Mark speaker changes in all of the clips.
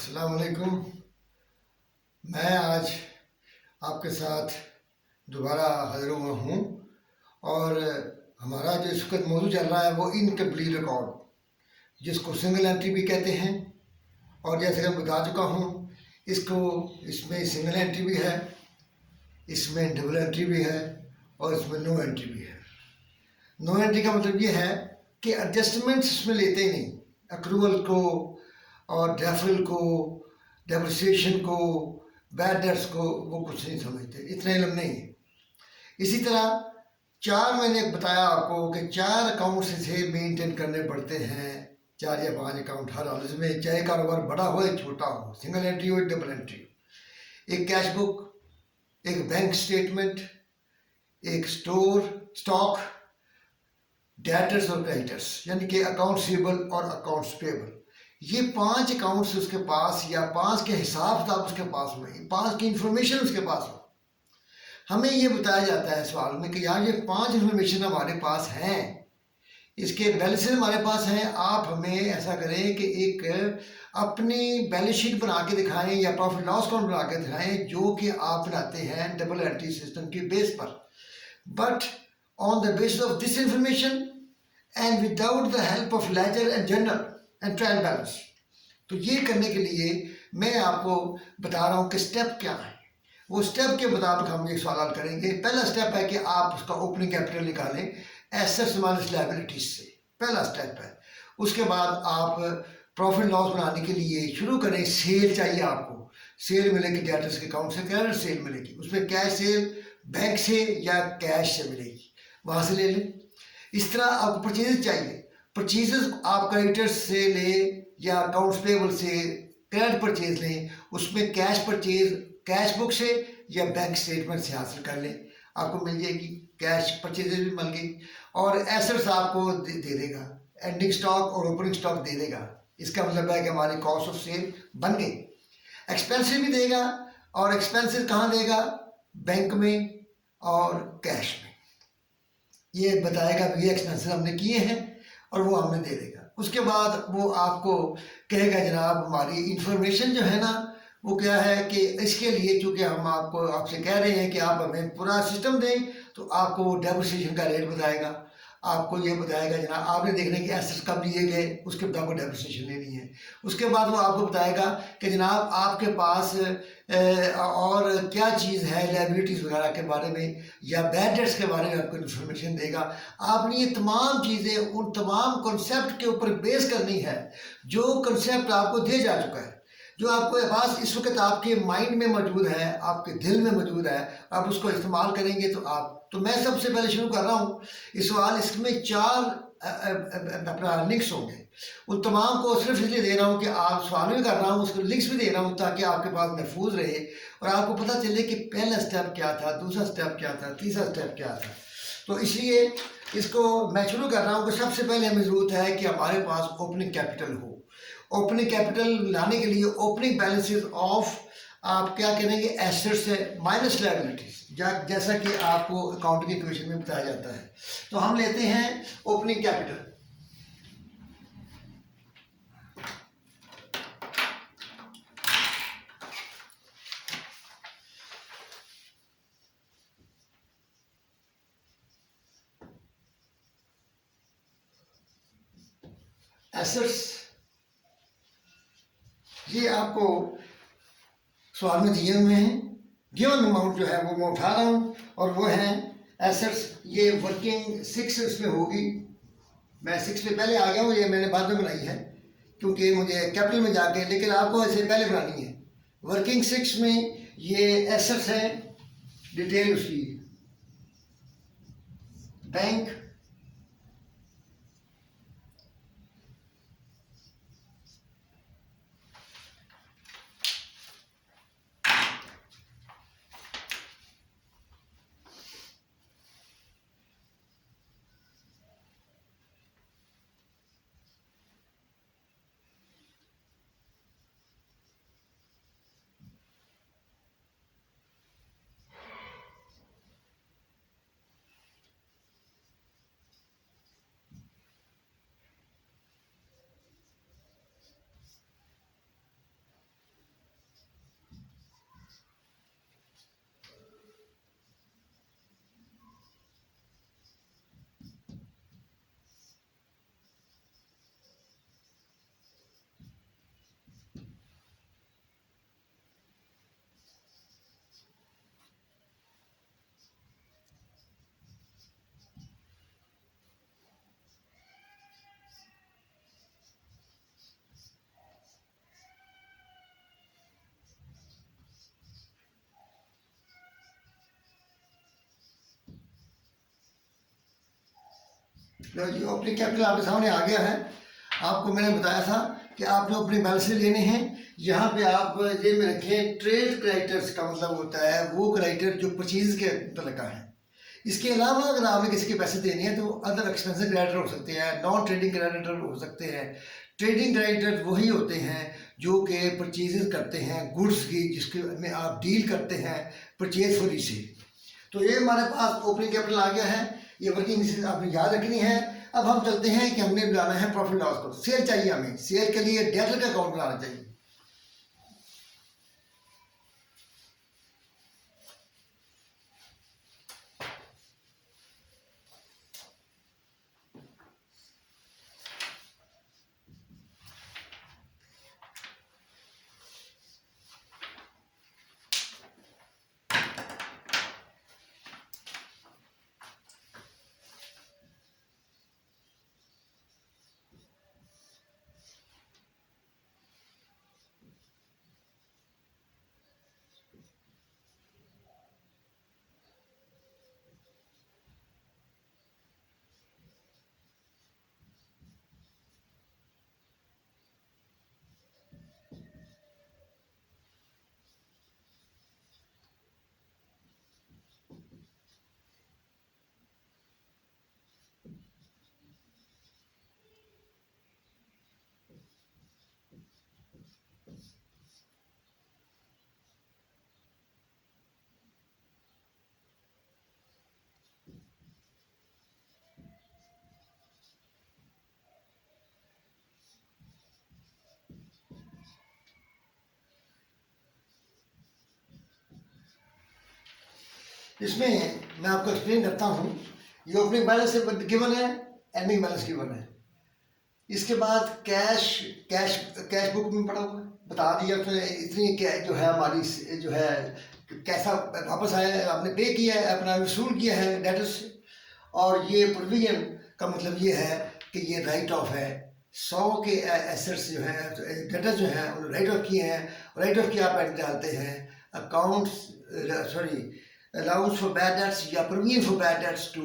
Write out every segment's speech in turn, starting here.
Speaker 1: अस्सलाम वालेकुम। मैं आज आपके साथ दोबारा हाजिर हुआ हूँ और हमारा जो इस वक्त मौजूद चल रहा है वो इनकम्प्लीट रिकॉर्ड, जिसको सिंगल एंट्री भी कहते हैं। और जैसे कि मैं बता चुका हूँ, इसमें सिंगल एंट्री भी है, इसमें डबल एंट्री भी है और इसमें नो एंट्री भी है। नो एंट्री का मतलब ये है कि एडजस्टमेंट्स इसमें लेते ही नहीं, अक्रूवल को और डेफरल को, डेप्रिसिएशन को, बैड डेट्स को वो कुछ नहीं समझते, इतना इल्म नहीं है। इसी तरह मैंने बताया आपको कि 4 अकाउंट से मेंटेन करने पड़ते हैं, 4 या 5 अकाउंट हर हालत में, चाहे कारोबार बड़ा हो या छोटा हो, सिंगल एंट्री हो या डबल एंट्री। एक कैश बुक, एक बैंक स्टेटमेंट, एक स्टॉक, डेटर्स और क्रेडिटर्स, यानी कि अकाउंट्स रिसीवेबल और अकाउंट्स पेएबल। ये 5 अकाउंट्स उसके पास, या 5 के हिसाब किताब उसके पास में, 5 की इंफॉर्मेशन उसके पास हो। हमें ये बताया जाता है सवाल में कि यार ये 5 इंफॉर्मेशन हमारे पास हैं, इसके बैलेंसेस हमारे पास हैं। आप हमें ऐसा करें कि एक अपनी बैलेंस शीट बना के दिखाएं या प्रॉफिट लॉस अकाउंट बना के दिखाएं, जो कि आप बनाते हैं डबल एंट्री सिस्टम के बेस पर। But on the basis of this information and without the help of ledger and journal and trial balance. तो ये करने के लिए मैं आपको बता रहा हूँ कि स्टेप क्या है। वो स्टेप के मुताबिक हम ये सवाल करेंगे। पहला स्टेप है कि आप उसका ओपनिंग कैपिटल निकालें एसेट्स माइनस लायबिलिटीज से, पहला स्टेप है। उसके बाद आप प्रॉफिट लॉस बनाने के लिए शुरू करें। सेल चाहिए आपको, सेल मिलेगी डेटर्स के अकाउंट से, क्रेडिट सेल मिलेगी, उसमें कैश सेल बैंक से या कैश से मिलेगी, वहाँ से ले लें। इस तरह आपको परचेज चाहिए, परचेजेस आप क्रेडिटर्स से लें या अकाउंट्स पेएबल से क्रेडिट परचेज लें, उसमें कैश परचेज कैश बुक से या बैंक स्टेटमेंट से हासिल कर लें, आपको मिल जाएगी। कैश परचेजेज भी मिल गई और एसेट्स आपको दे देगा, एंडिंग स्टॉक और ओपनिंग स्टॉक दे देगा। इसका मतलब है कि हमारी कॉस्ट ऑफ सेल बन गई। एक्सपेंसिव भी देगा, और एक्सपेंसिव कहाँ देगा? बैंक में और कैश में। ये बताएगा ये एक्सपेंसिव हमने किए हैं और वो हमें दे देगा। उसके बाद वो आपको कहेगा जनाब हमारी इंफॉर्मेशन जो है ना वो क्या है कि इसके लिए चूँकि हम आपसे कह रहे हैं कि आप हमें पूरा सिस्टम दें, तो आपको वो डेप्रिसिएशन का रेट बताएगा, आपको ये बताएगा जनाब आपने देखने कि एसेट्स कब लिए गए, उसके बाद आपको डेप्रिसिएशन लेनी है। उसके बाद वो आपको बताएगा कि जनाब आपके पास और क्या चीज़ है, लायबिलिटीज़ वगैरह के बारे में या बैड डेट्स के बारे में आपको इन्फॉर्मेशन देगा। आपने ये तमाम चीज़ें उन तमाम कॉन्सेप्ट के ऊपर बेस करनी है जो कॉन्सेप्ट आपको दिया जा चुका है, जो आपके पास इस वक्त आपके माइंड में मौजूद है, आपके दिल में मौजूद है। आप उसको इस्तेमाल करेंगे तो मैं सबसे पहले शुरू कर रहा हूँ इस सवाल। इसमें 4 अपना लिंक्स होंगे, उन तमाम को सिर्फ इसलिए दे रहा हूँ कि आप सवाल भी कर रहा हूँ, उसको लिंक्स भी दे रहा हूँ ताकि आपके पास महफूज रहे और आपको पता चले कि पहला स्टेप क्या था, दूसरा स्टेप क्या था, तीसरा स्टेप क्या था। तो इसलिए इसको मैं शुरू कर रहा हूँ कि सबसे पहले हमें ज़रूरत है कि हमारे पास ओपनिंग कैपिटल हो। ओपनिंग कैपिटल लाने के लिए ओपनिंग बैलेंसेस ऑफ आप क्या करेंगे, एसेट्स है माइनस लायबिलिटीज, जैसा कि आपको अकाउंटिंग इक्वेशन में बताया जाता है। तो हम लेते हैं ओपनिंग कैपिटल। एसेट्स ये आपको सवाल में दिए हुए हैं, गिवन अमाउंट जो है वो मैं उठा रहा हूँ और वो है एसेट्स। ये वर्किंग 6 इसमें होगी, मैं 6 पे पहले आ गया हूँ, ये मैंने बाद में बनाई है क्योंकि मुझे कैपिटल में जाके, लेकिन आपको ऐसे पहले बनानी है। वर्किंग 6 में ये एसेट्स है, डिटेल उसकी बैंक, लो जी, ओपनिंग कैपिटल आपके सामने आ गया है। आपको मैंने बताया था कि आपने ओपनिंग बैलेंस लेने हैं। यहाँ पे आप जेब में रखें ट्रेड क्रेडिटर्स का मतलब होता है वो क्रेडिटर जो परचेज के मतलब का है। इसके अलावा अगर आपने किसी के पैसे देने हैं तो अदर एक्सपेंसिव क्रेडिटर हो सकते हैं, नॉन ट्रेडिंग क्रेडिटर हो सकते हैं। ट्रेडिंग क्रेडिटर वही होते हैं जो कि परचेजेस करते हैं गुड्स की, जिसके में आप डील करते हैं परचेज फॉर रीसेल। तो ये हमारे पास ओपनिंग कैपिटल आ गया है। ये वर्किंग आपने याद रखनी है। अब हम चलते हैं कि हमने बनाना है प्रॉफिट लॉस को। सेल चाहिए हमें, सेल के लिए डेटर का अकाउंट बनाना चाहिए। इसमें मैं आपको एक्सप्लेन करता हूँ। ये ओपनिंग बैलेंस गिवन है, एंडिंग बैलेंस गिवन है। इसके बाद कैश कैश कैश बुक में पड़ा हुआ है, बता दिया उसने इतनी जो है हमारी जो है कैसा वापस आया है, आपने पे किया है, अपना वसूल किया है डेटर्स से। और ये प्रोविजन का मतलब ये है कि ये राइट ऑफ है। 100 के एसेट्स जो है डेटर्स जो है उन्होंने राइट ऑफ किए हैं। राइट ऑफ की आप एंट्री डालते हैं accounts sorry allowance for bad debts या provision for bad debts to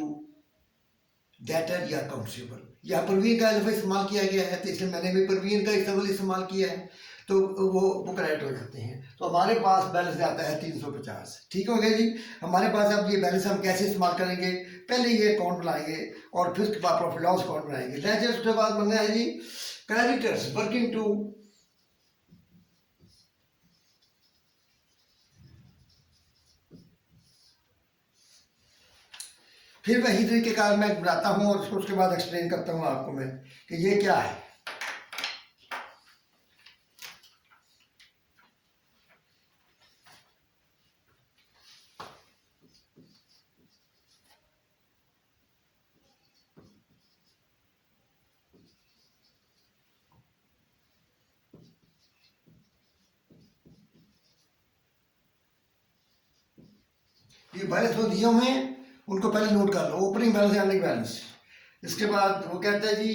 Speaker 1: debtor या अकाउंट्स। यहाँ परवीन का लफ्ज़ इस्तेमाल किया गया है तो इसलिए मैंने भी परवीन का इस्तेमाल किया है, तो वो करेक्ट हो जाते हैं। तो हमारे पास बैलेंस आता है 350। ठीक हो गया जी। हमारे पास अब ये बैलेंस हम कैसे इस्तेमाल करेंगे, पहले ये अकाउंट बनाएंगे और फिर उसके बाद प्रॉफिट लॉस अकाउंट बनाएंगे। लेजर्स के बाद बनना है जी क्रेडिटर्स वर्किंग टू फिर वही तरीके का मैं बनाता हूँ और उसके बाद एक्सप्लेन करता हूँ आपको मैं कि ये क्या है। ये बैलेंस जो दिए हुए हैं उनको पहले नोट कर लो, ओपनिंग बैलेंस एंडिंग बैलेंस। इसके बाद वो कहता है जी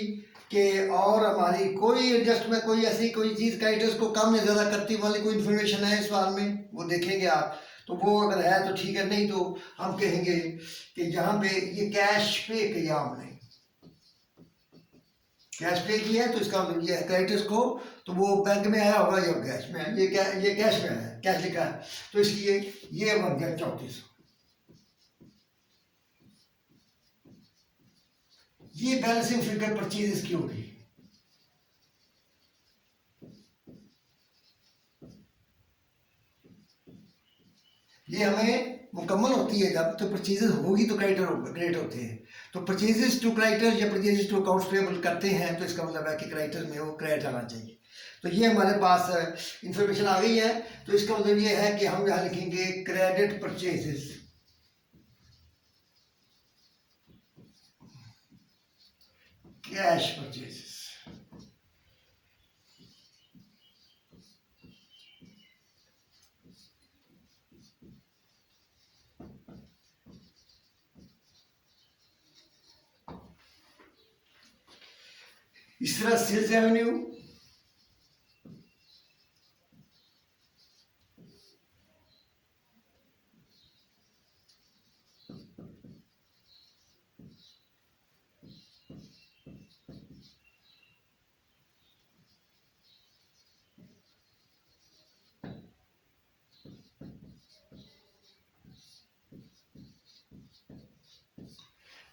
Speaker 1: कि और हमारी कोई एडजस्टमेंट कोई ऐसी कोई चीज़ क्रेडिटर्स को कम या ज़्यादा करती वाली कोई इन्फॉर्मेशन है इस सवाल में, वो देखेंगे आप। तो वो अगर है तो ठीक है, नहीं तो हम कहेंगे कि यहाँ पे ये कैश पे किया हमने, कैश पे किया है तो इसका मतलब ये क्रेडिटर्स को तो वो बैंक में आया होगा या कैश में है, ये कैश में है, कैश लिखा है तो इसलिए ये बन गया 3400। ये बैलेंसिंग फिगर परचेजेस की होगी। ये हमें मुकम्मल होती है जब तो परचेजेस होगी तो क्रेडिट होते हैं। तो परचेजेस टू क्रेडिटर या परचेजेस टू अकाउंट्स पेबल करते हैं तो इसका मतलब है कि क्रेडिटर में वो क्रेडिट आना चाहिए। तो ये हमारे पास इंफॉर्मेशन आ गई है। तो इसका मतलब ये है कि हम यहाँ लिखेंगे क्रेडिट परचेजेस, कैश परचेजेस। इस तरह सेल्स रेवेन्यू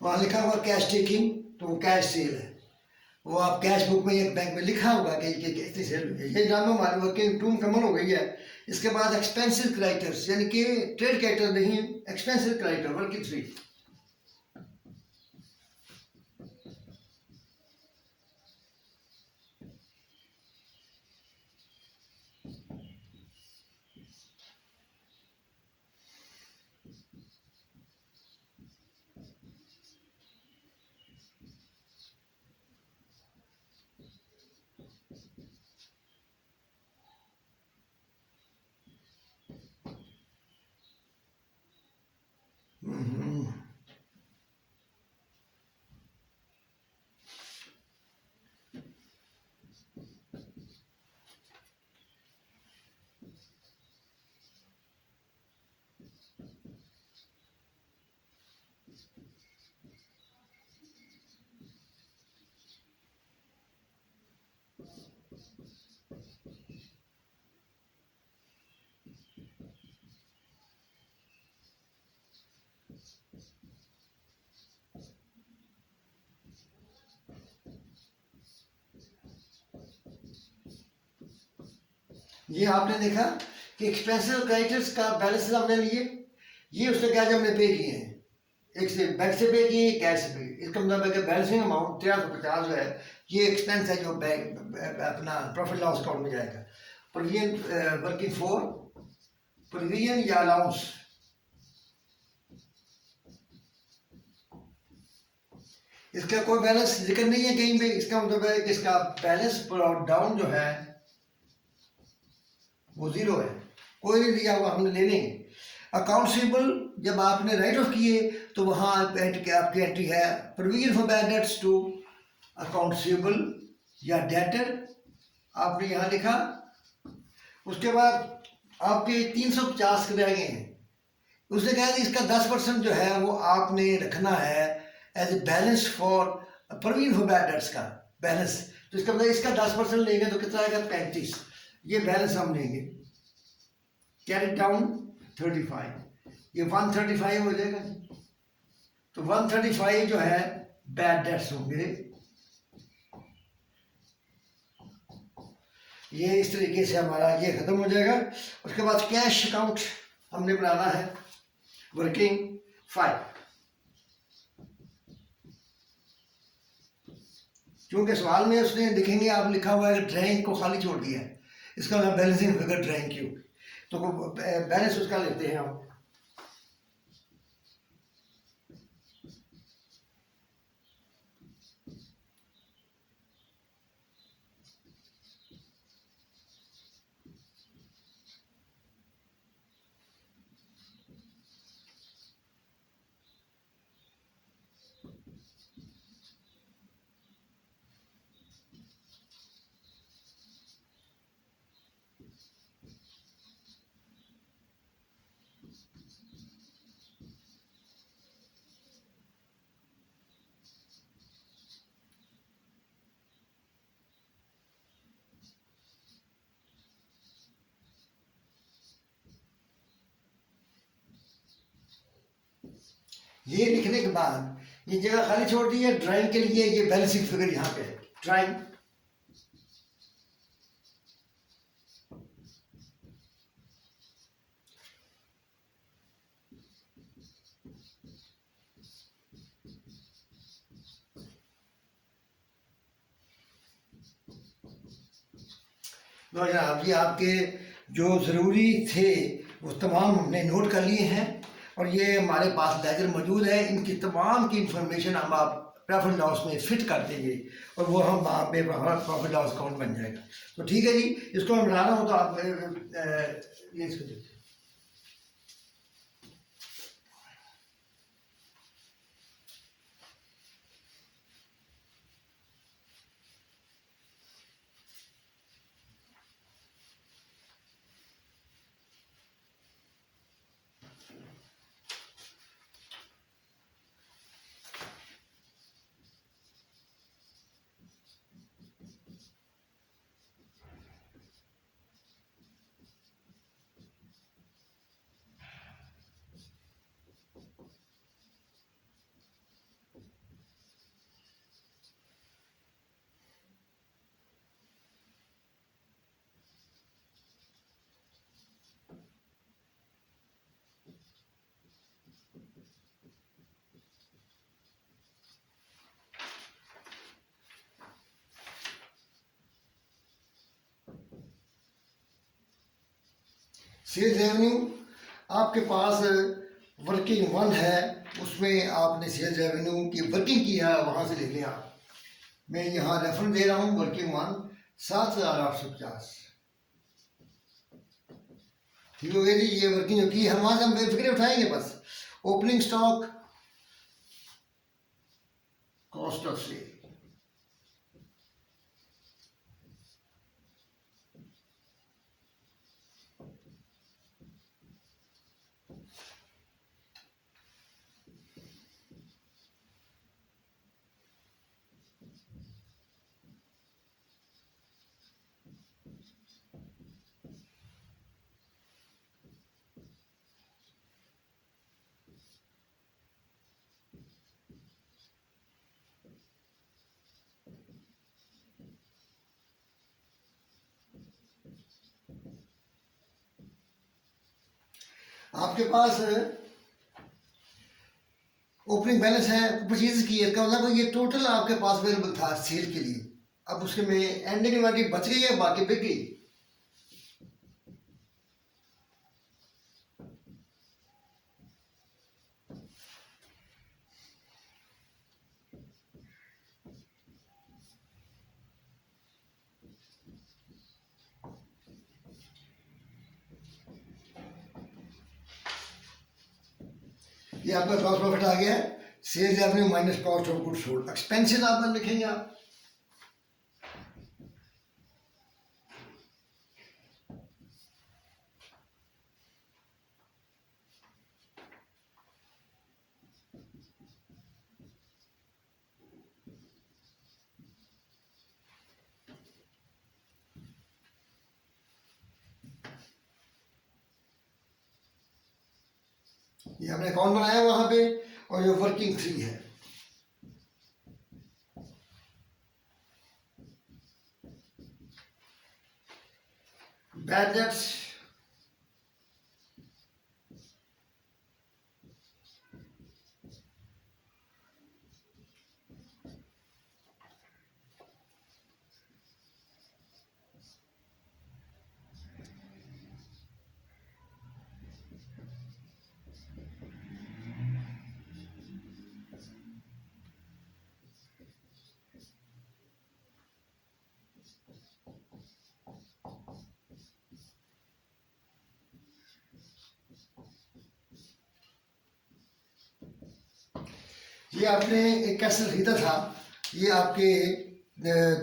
Speaker 1: वहाँ लिखा हुआ कैश टेकिंग, तो वो कैश सेल है। वो आप कैश बुक में एक बैंक में लिखा होगा कि इतनी सेल हुई है। ये जानना हमारी वर्किंग टूम कमन हो गई है। इसके बाद एक्सपेंसिव क्राइटर्स, यानी कि ट्रेड क्राइटर नहीं, एक्सपेंसिव क्राइटर वर्किंग 3। ये आपने देखा कि एक्सपेंसिव क्राइटर्स का बैलेंस हमने लिए, ये उसने क्या हमने पे किए हैं, एक से बैंक से पे किए, कैश से पे। इसका मतलब है कि बैलेंसिंग अमाउंट 1350 जो है ये एक्सपेंस है जो बैंक अपना प्रॉफिट लॉस अकाउंट में जाएगा। प्रोविजन वर्किंग फॉर प्रोविजन या अलाउंस, इसका कोई बैलेंस जिक्र नहीं है कहीं पे। इसका मतलब है कि इसका बैलेंस डाउन जो है वो 0 है, कोई नहीं दिया हुआ, हमने ले लेंगे। अकाउंटेबल जब आपने राइट ऑफ किए तो वहाँ आपकी एंट्री है provision for bad debts to accountable या डेटर, आपने यहाँ लिखा। उसके बाद आपके 350 रह गए हैं। उसने कहा कि इसका 10% जो है वो आपने रखना है as a balance for provision for bad debts का बैलेंस। तो इसका मतलब इसका 10% लेंगे तो कितना आएगा 35, ये बैलेंस हम लेंगे। कैरी डाउन 35, ये 135 हो जाएगा। तो 135 जो है बैड डेट्स होंगे। ये इस तरीके से हमारा ये खत्म हो जाएगा। उसके बाद कैश अकाउंट हमने बनाना है वर्किंग 5। क्योंकि सवाल में उसने लिखेंगे, आप लिखा हुआ है ड्राइंग को खाली छोड़ दिया है, इसका मतलब बैलेंसिंग फिगर ड्राइंग क्यों, तो बैलेंस उसका लेते हैं हम। ये लिखने के बाद ये जगह खाली छोड़ दी है ड्राइंग के लिए, ये बैलेंसिंग फिगर यहाँ पे है ड्राइंग। तो जनाब ये आपके जो ज़रूरी थे वो तमाम हमने नोट कर लिए हैं, और ये हमारे पास लेजर मौजूद है। इनकी तमाम की इंफॉर्मेशन हम आप प्रॉफिट लॉस में फिट कर देंगे और वो हम वहाँ पे हमारा प्रॉफिट लॉस अकाउंट बन जाएगा। तो ठीक है जी, इसको हम बनाना हो तो आप ये इसको देखिए। सेल्स रेवेन्यू आपके पास वर्किंग वन है, उसमें आपने सेल्स रेवेन्यू की वर्किंग की है, वहाँ से ले लें आप। मैं यहाँ रेफरेंस दे रहा हूँ वर्किंग वन 7,850। ठीक हो गया जी। ये वर्किंग जो की है वहाँ से हम बेफिक्रे उठाएंगे बस। Opening stock, cost of sale, आपके पास ओपनिंग बैलेंस है, परचेज की है, इसका मतलब ये टोटल आपके पास अवेलेबल था सेल के लिए। अब उसके में एंडिंग इन्वेंटरी बच गई है, बाकी बिक गई। ये आपका ग्रॉस प्रॉफिट आ गया है। Sales revenue minus cost of goods sold. Expenses आप लिखेंगे आप। ये हमने अकाउंट बनाया वहां पे, और ये वर्किंग 3 है। बैड डेट्स, ये आपने एक एसेट खरीदा था। ये आपके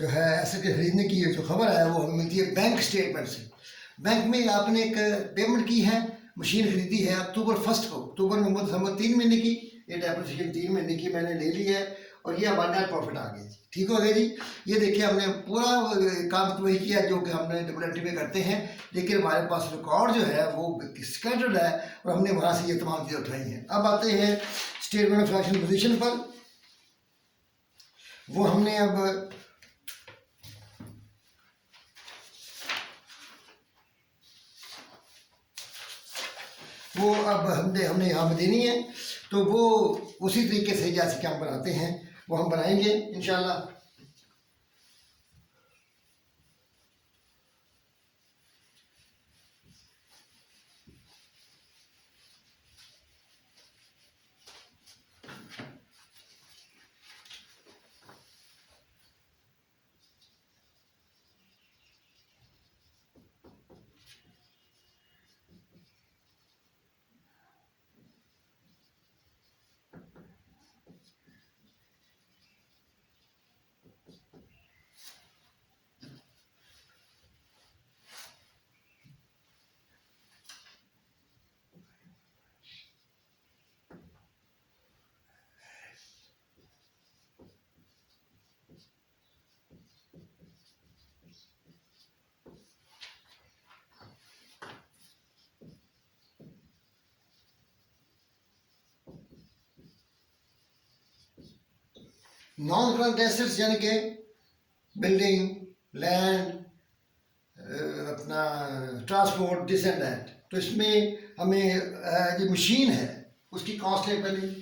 Speaker 1: जो है एसेट के खरीदने की जो खबर है वो हमें मिलती है बैंक स्टेटमेंट से। बैंक में आपने एक पेमेंट की है, मशीन खरीदी है अक्टूबर 1 को, अक्टूबर नवंबर दिसंबर 3 महीने की। ये डेप्रिसिएशन 3 महीने की मैंने ले ली है, और ये हमारा नेट प्रॉफिट आ गया जी। ठीक हो गया जी। ये देखिए हमने पूरा काम तो वही किया जो कि हमने डबल एंट्री में करते हैं, लेकिन हमारे पास रिकॉर्ड जो है वो स्कैटर्ड है, और हमने वहाँ से ये तमाम चीज़ें उठाई हैं। अब आते हैं स्टेटमेंट ऑफ फाइनेंशियल पोजीशन पर। वो हमने अब हमने यहाँ पे देनी है, तो वो उसी तरीके से जैसे कि हम बनाते हैं वो हम बनाएंगे इंशाल्लाह। नॉन करंट एसेट्स यानी कि बिल्डिंग, लैंड, अपना ट्रांसपोर्ट, दिस एंड दैट। तो इसमें हमें जो मशीन है उसकी कॉस्ट है पहले।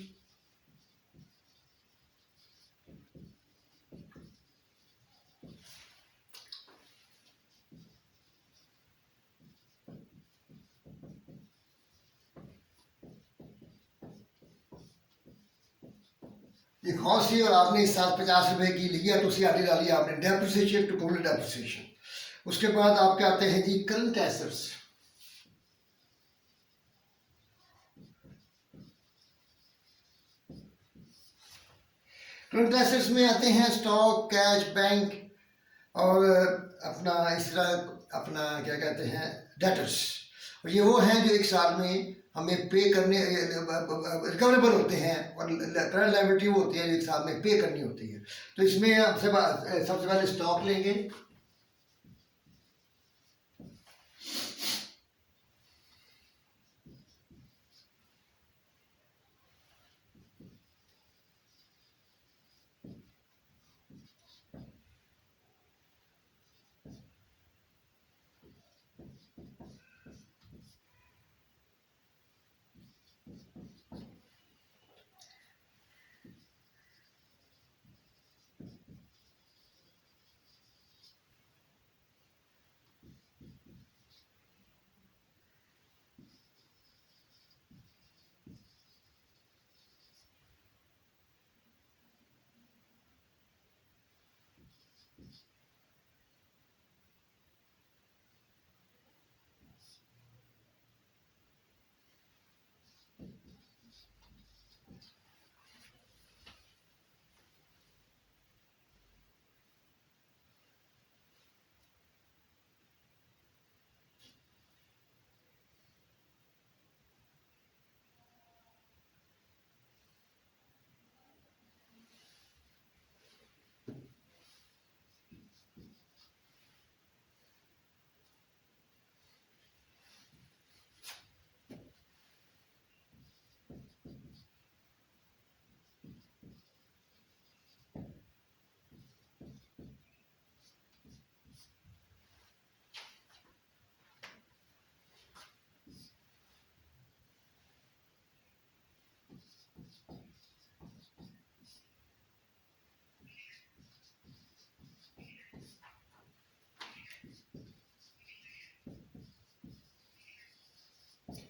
Speaker 1: ये कॉस्ट थी और आपने इस साल 50 रुपए की लिया तो उसी आधी डाली आपने डेप्रिसिएशन टू कवर डेप्रिसिएशन। उसके बाद आपके आते हैं जी करंट एसेट्स। करंट एसेट्स में आते हैं स्टॉक, कैश, बैंक और अपना इस तरह अपना क्या कहते हैं डेटर्स। और ये वो हैं जो एक साल में हमें पे करने रिकवरेबल होते हैं और करंट लायबिलिटी वो होती है जो एक साल में पे करनी होती है। तो इसमें सबसे पहले स्टॉक लेंगे।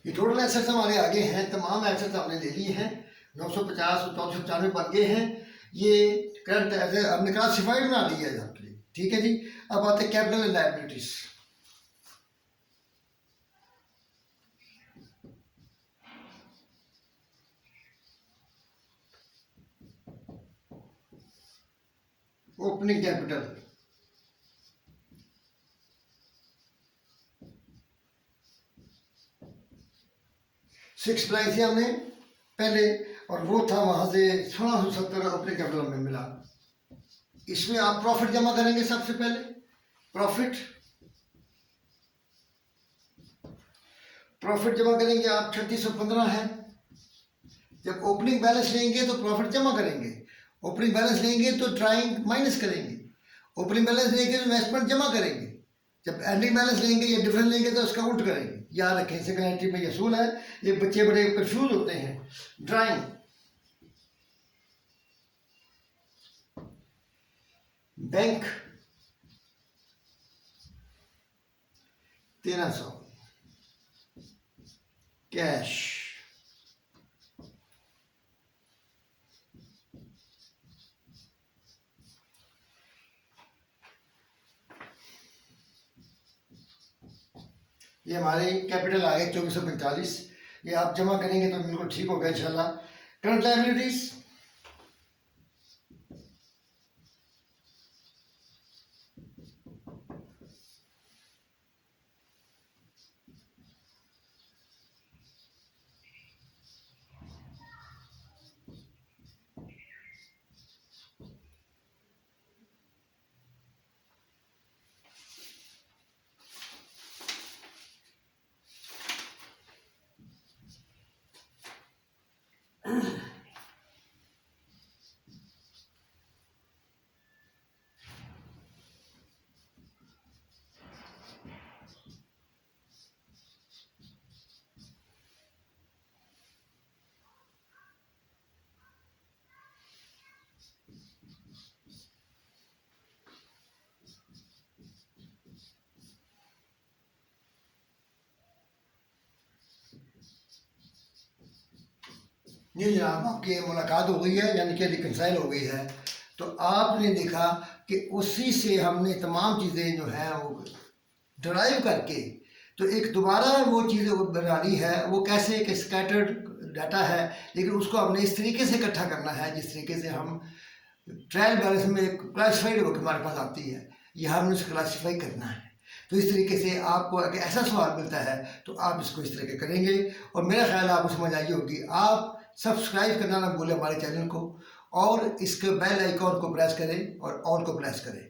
Speaker 1: ये टोटल एसेट्स हमारे आगे हैं, तमाम एसेट्स हमने ले लिए हैं। 950 और 1495 बन गए हैं। ये करंट एसेट हमने क्लासिफाइड बना लिया है आपके लिए, ठीक है जी। अब आते हैं capital and liabilities. Opening capital 6 बनाई थी हमने पहले और वो था वहां से 1670 ओपनिंग कैपिटल हमें मिला। इसमें आप प्रॉफिट जमा करेंगे सबसे पहले। प्रॉफिट जमा करेंगे आप 3615 है। जब ओपनिंग बैलेंस लेंगे तो प्रॉफिट जमा करेंगे, ओपनिंग बैलेंस लेंगे तो ड्राइंग माइनस करेंगे, ओपनिंग बैलेंस लेंगे तो इन्वेस्टमेंट जमा करेंगे, जब एंडिंग बैलेंस लेंगे या डिफरेंस लेंगे तो उसका उल्ट करेंगे। याद रखें, सेकंड एंट्री में असूल है, ये बच्चे बड़े कंफ्यूज होते हैं। ड्राइंग बैंक 1300, कैश ये हमारे कैपिटल आ गए 2445। ये आप जमा करेंगे तो बिल्कुल ठीक होगा इंशाल्लाह। करंट लायबिलिटीज जी जनाब, आपकी मुलाकात हो गई है, यानी कि रिकनसाइल हो गई है। तो आपने देखा कि उसी से हमने तमाम चीज़ें जो हैं वो ड्राइव करके तो एक दोबारा वो चीज़ बनानी है। वो कैसे कि स्कैटर्ड डाटा है, लेकिन उसको हमने इस तरीके से इकट्ठा करना है जिस तरीके से हम ट्रायल बैलेंस में एक क्लासीफाइड होकर हमारे पास आती है, यह हमने उसे क्लासीफाई करना है। तो इस तरीके से आपको अगर ऐसा सवाल मिलता है तो आप इसको इस तरह के करेंगे, और मेरा ख्याल है आपको समझ आई होगी। आप सब्सक्राइब करना ना भूलें हमारे चैनल को, और इसके बेल आइकॉन को प्रेस करें और ऑल को प्रेस करें,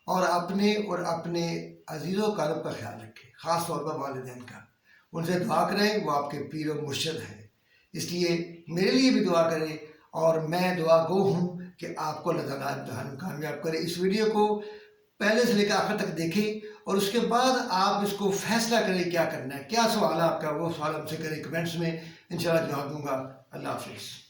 Speaker 1: और अपने अजीज़ों कारब का ख्याल रखें, ख़ास तौर पर वालिदैन का। उनसे दुआ करें, वो आपके पीर और मुर्शिद हैं, इसलिए मेरे लिए भी दुआ करें। और मैं दुआ गो हूँ कि आपको अल्लाह ताला इम्तिहान में कामयाब करे। इस वीडियो को पहले से लेकर आखिर तक देखें, और उसके बाद आप इसको फैसला करें क्या करना है। क्या सवाल है आपका, वो सवाल हमसे करें कमेंट्स में, इंशाल्लाह जवाब दूंगा। अल्लाह हाफिज़।